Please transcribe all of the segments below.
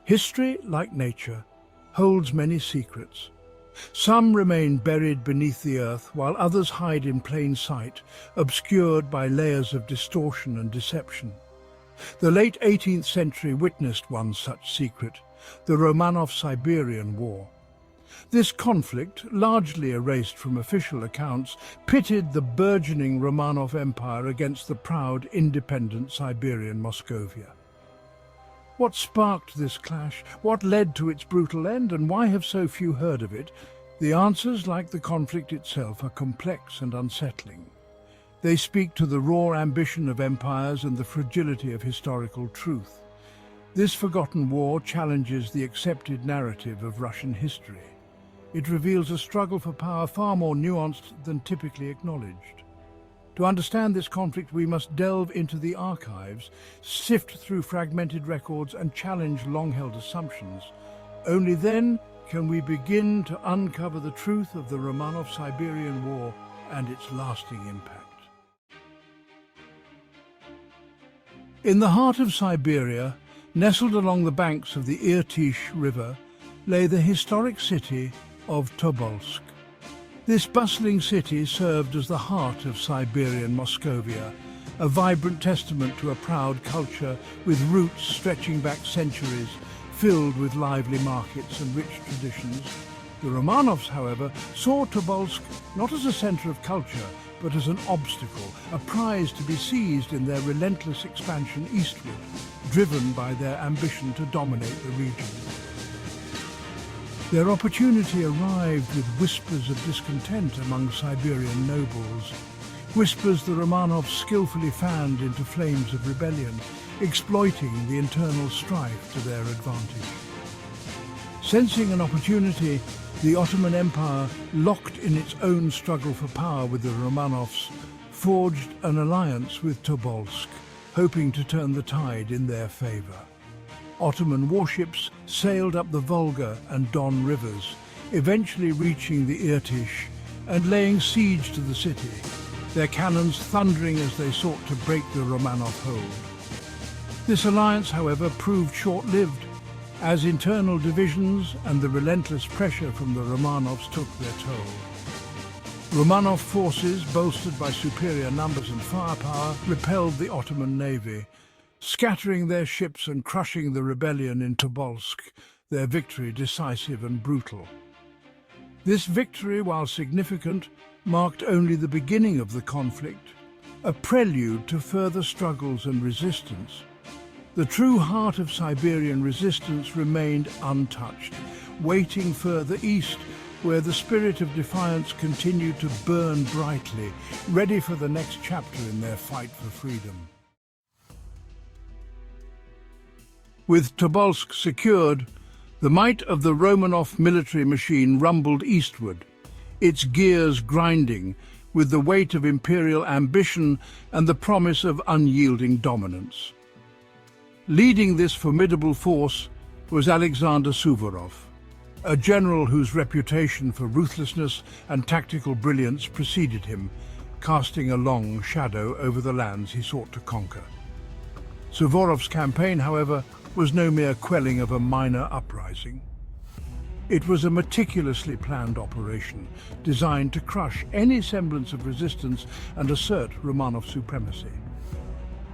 History, like nature, holds many secrets. Some remain buried beneath the earth, while others hide in plain sight, obscured by layers of distortion and deception. The late 18th century witnessed one such secret, the Romanov-Siberian War. This conflict, largely erased from official accounts, pitted the burgeoning Romanov Empire against the proud, independent Siberian Moscovia. What sparked this clash? What led to its brutal end? And why have so few heard of it? The answers, like the conflict itself, are complex and unsettling. They speak to the raw ambition of empires and the fragility of historical truth. This forgotten war challenges the accepted narrative of Russian history. It reveals a struggle for power far more nuanced than typically acknowledged. To understand this conflict, we must delve into the archives, sift through fragmented records, and challenge long-held assumptions. Only then can we begin to uncover the truth of the Romanov-Siberian War and its lasting impact. In the heart of Siberia, nestled along the banks of the Irtysh River, lay the historic city of Tobolsk. This bustling city served as the heart of Siberian Moscovia, a vibrant testament to a proud culture with roots stretching back centuries, filled with lively markets and rich traditions. The Romanovs, however, saw Tobolsk not as a center of culture, but as an obstacle, a prize to be seized in their relentless expansion eastward, driven by their ambition to dominate the region. Their opportunity arrived with whispers of discontent among Siberian nobles, whispers the Romanovs skillfully fanned into flames of rebellion, exploiting the internal strife to their advantage. Sensing an opportunity, the Ottoman Empire, locked in its own struggle for power with the Romanovs, forged an alliance with Tobolsk, hoping to turn the tide in their favor. Ottoman warships sailed up the Volga and Don rivers, eventually reaching the Irtysh and laying siege to the city, their cannons thundering as they sought to break the Romanov hold. This alliance, however, proved short-lived, as internal divisions and the relentless pressure from the Romanovs took their toll. Romanov forces, bolstered by superior numbers and firepower, repelled the Ottoman navy, scattering their ships and crushing the rebellion in Tobolsk, their victory decisive and brutal. This victory, while significant, marked only the beginning of the conflict, a prelude to further struggles and resistance. The true heart of Siberian resistance remained untouched, waiting further east, where the spirit of defiance continued to burn brightly, ready for the next chapter in their fight for freedom. With Tobolsk secured, the might of the Romanov military machine rumbled eastward, its gears grinding with the weight of imperial ambition and the promise of unyielding dominance. Leading this formidable force was Alexander Suvorov, a general whose reputation for ruthlessness and tactical brilliance preceded him, casting a long shadow over the lands he sought to conquer. Suvorov's campaign, however, was no mere quelling of a minor uprising. It was a meticulously planned operation designed to crush any semblance of resistance and assert Romanov supremacy.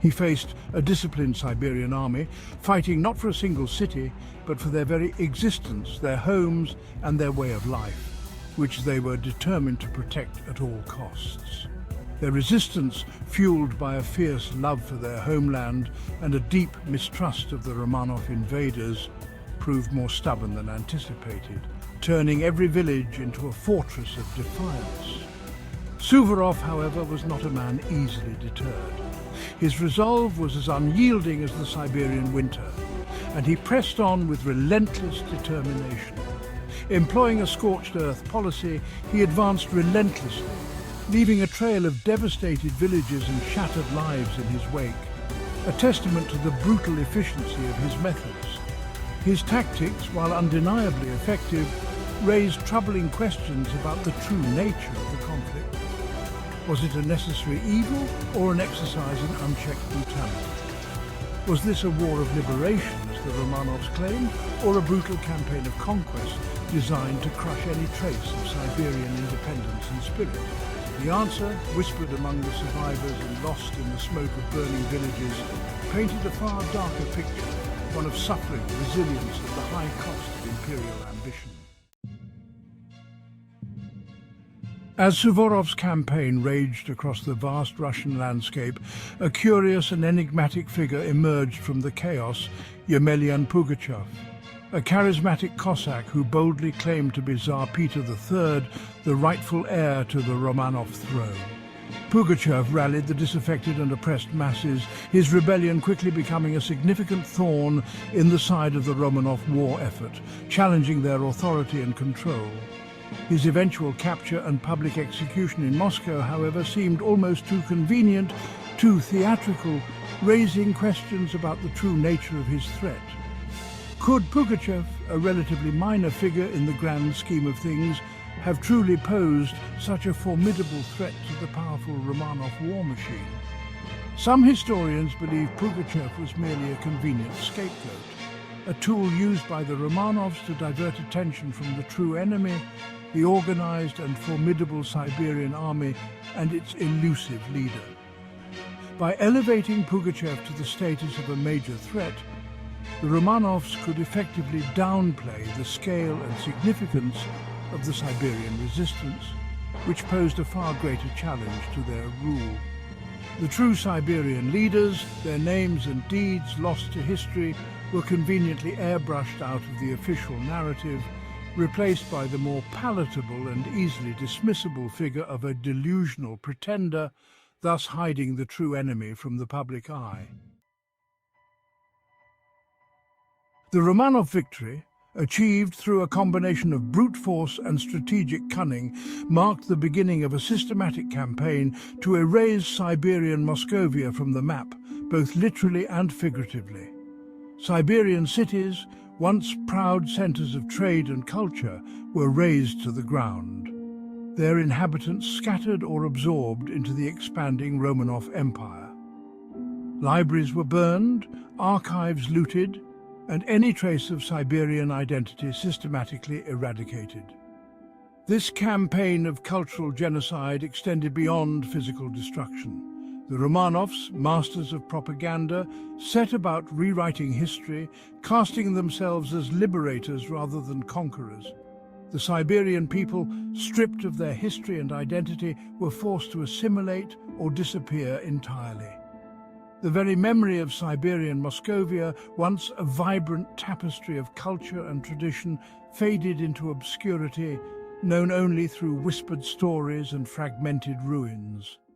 He faced a disciplined Siberian army, fighting not for a single city, but for their very existence, their homes and their way of life, which they were determined to protect at all costs. Their resistance, fueled by a fierce love for their homeland and a deep mistrust of the Romanov invaders, proved more stubborn than anticipated, turning every village into a fortress of defiance. Suvorov, however, was not a man easily deterred. His resolve was as unyielding as the Siberian winter, and he pressed on with relentless determination. Employing a scorched earth policy, he advanced relentlessly, leaving a trail of devastated villages and shattered lives in his wake, a testament to the brutal efficiency of his methods. His tactics, while undeniably effective, raised troubling questions about the true nature of the conflict. Was it a necessary evil or an exercise in unchecked brutality? Was this a war of liberation, as the Romanovs claimed, or a brutal campaign of conquest designed to crush any trace of Siberian independence and spirit? The answer, whispered among the survivors and lost in the smoke of burning villages, painted a far darker picture, one of suffering, resilience, and the high cost of imperial ambition. As Suvorov's campaign raged across the vast Russian landscape, a curious and enigmatic figure emerged from the chaos: Yemelyan Pugachev, a charismatic Cossack who boldly claimed to be Tsar Peter III, the rightful heir to the Romanov throne. Pugachev rallied the disaffected and oppressed masses, his rebellion quickly becoming a significant thorn in the side of the Romanov war effort, challenging their authority and control. His eventual capture and public execution in Moscow, however, seemed almost too convenient, too theatrical, raising questions about the true nature of his threat. Could Pugachev, a relatively minor figure in the grand scheme of things, have truly posed such a formidable threat to the powerful Romanov war machine? Some historians believe Pugachev was merely a convenient scapegoat, a tool used by the Romanovs to divert attention from the true enemy, the organized and formidable Siberian army and its elusive leader. By elevating Pugachev to the status of a major threat, the Romanovs could effectively downplay the scale and significance of the Siberian resistance, which posed a far greater challenge to their rule. The true Siberian leaders, their names and deeds lost to history, were conveniently airbrushed out of the official narrative, replaced by the more palatable and easily dismissible figure of a delusional pretender, thus hiding the true enemy from the public eye. The Romanov victory, achieved through a combination of brute force and strategic cunning, marked the beginning of a systematic campaign to erase Siberian Moscovia from the map, both literally and figuratively. Siberian cities, once proud centers of trade and culture, were razed to the ground, their inhabitants scattered or absorbed into the expanding Romanov Empire. Libraries were burned, archives looted, and any trace of Siberian identity systematically eradicated. This campaign of cultural genocide extended beyond physical destruction. The Romanovs, masters of propaganda, set about rewriting history, casting themselves as liberators rather than conquerors. The Siberian people, stripped of their history and identity, were forced to assimilate or disappear entirely. The very memory of Siberian Moscovia, once a vibrant tapestry of culture and tradition, faded into obscurity, known only through whispered stories and fragmented ruins.